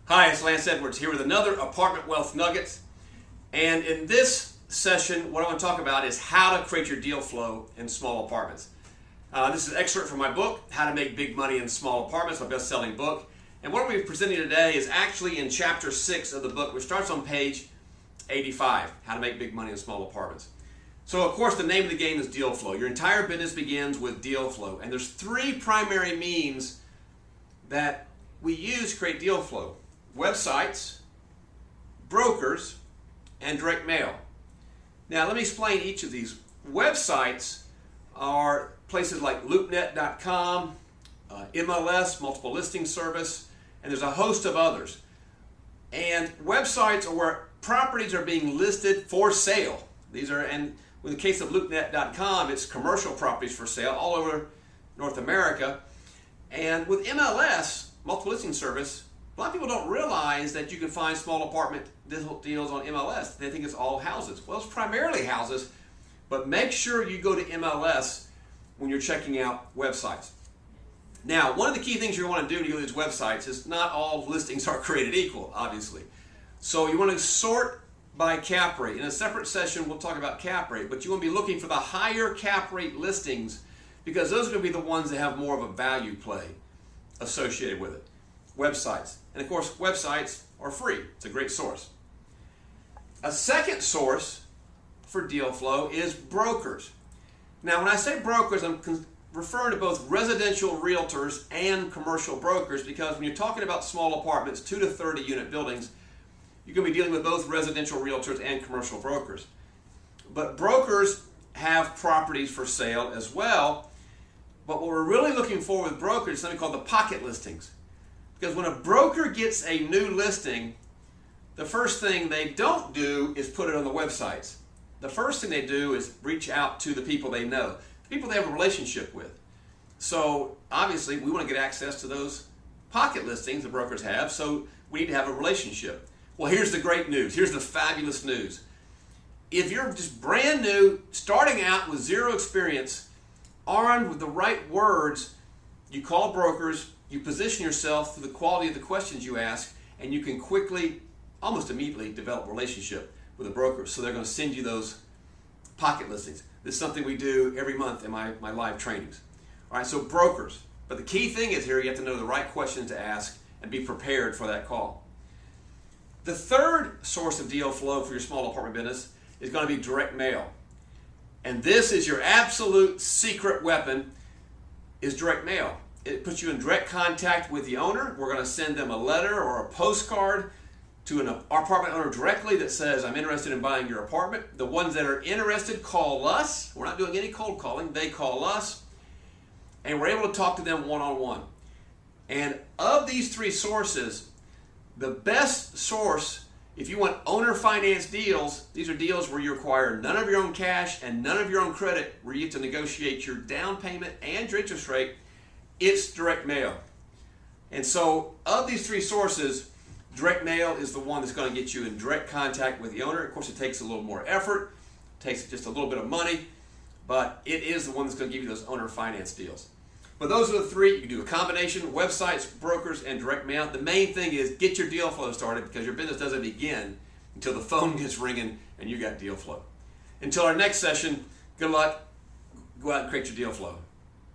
Hi, it's Lance Edwards here with another Apartment Wealth Nuggets. And in this session, what I want to talk about is how to create your deal flow in small apartments. This is an excerpt from my book, How to Make Big Money in Small Apartments, my best-selling book. And what we're presenting today is actually in chapter 6 of the book, which starts on page 85, How to Make Big Money in Small Apartments. So, of course, the name of the game is deal flow. Your entire business begins with deal flow. And there's three primary means that we use to create deal flow: websites, brokers, and direct mail. Now, let me explain each of these. Websites are places like LoopNet.com, MLS, multiple listing service, and there's a host of others. And websites are where properties are being listed for sale. These are, and in the case of LoopNet.com, it's commercial properties for sale all over North America. And with MLS, multiple listing service, a lot of people don't realize that you can find small apartment deals on MLS. They think it's all houses. Well, it's primarily houses, but make sure you go to MLS when you're checking out websites. Now, one of the key things you want to do to go to these websites is not all listings are created equal, obviously. So you want to sort by cap rate. In a separate session, we'll talk about cap rate, but you want to be looking for the higher cap rate listings because those are going to be the ones that have more of a value play associated with it. Websites. And of course, websites are free. It's a great source. A second source for deal flow is brokers. Now, when I say brokers, I'm referring to both residential realtors and commercial brokers, because when you're talking about small apartments, 2 to 30 unit buildings, you're going to be dealing with both residential realtors and commercial brokers. But brokers have properties for sale as well. But what we're really looking for with brokers is something called the pocket listings. Because when a broker gets a new listing, the first thing they don't do is put it on the websites. The first thing they do is reach out to the people they know, the people they have a relationship with. So obviously we want to get access to those pocket listings the brokers have, so we need to have a relationship. Well, here's the great news. Here's the fabulous news. If you're just brand new, starting out with zero experience, armed with the right words, you call brokers, you position yourself through the quality of the questions you ask, and you can quickly, almost immediately, develop a relationship with a broker. So they're going to send you those pocket listings. This is something we do every month in my live trainings. All right, so brokers. But the key thing is here, you have to know the right questions to ask and be prepared for that call. The third source of deal flow for your small apartment business is going to be direct mail. And this is your absolute secret weapon, is direct mail. It puts you in direct contact with the owner. We're going to send them a letter or a postcard to an apartment owner directly that says, I'm interested in buying your apartment. The ones that are interested call us. We're not doing any cold calling. They call us. And we're able to talk to them one-on-one. And of these three sources, the best source, if you want owner finance deals, these are deals where you require none of your own cash and none of your own credit, where you get to negotiate your down payment and your interest rate. It's direct mail. And so of these three sources, direct mail is the one that's going to get you in direct contact with the owner. Of course, it takes a little more effort, takes just a little bit of money, but it is the one that's going to give you those owner finance deals. But those are the three. You can do a combination: websites, brokers, and direct mail. The main thing is get your deal flow started, because your business doesn't begin until the phone gets ringing and you got deal flow. Until our next session, good luck. Go out and create your deal flow.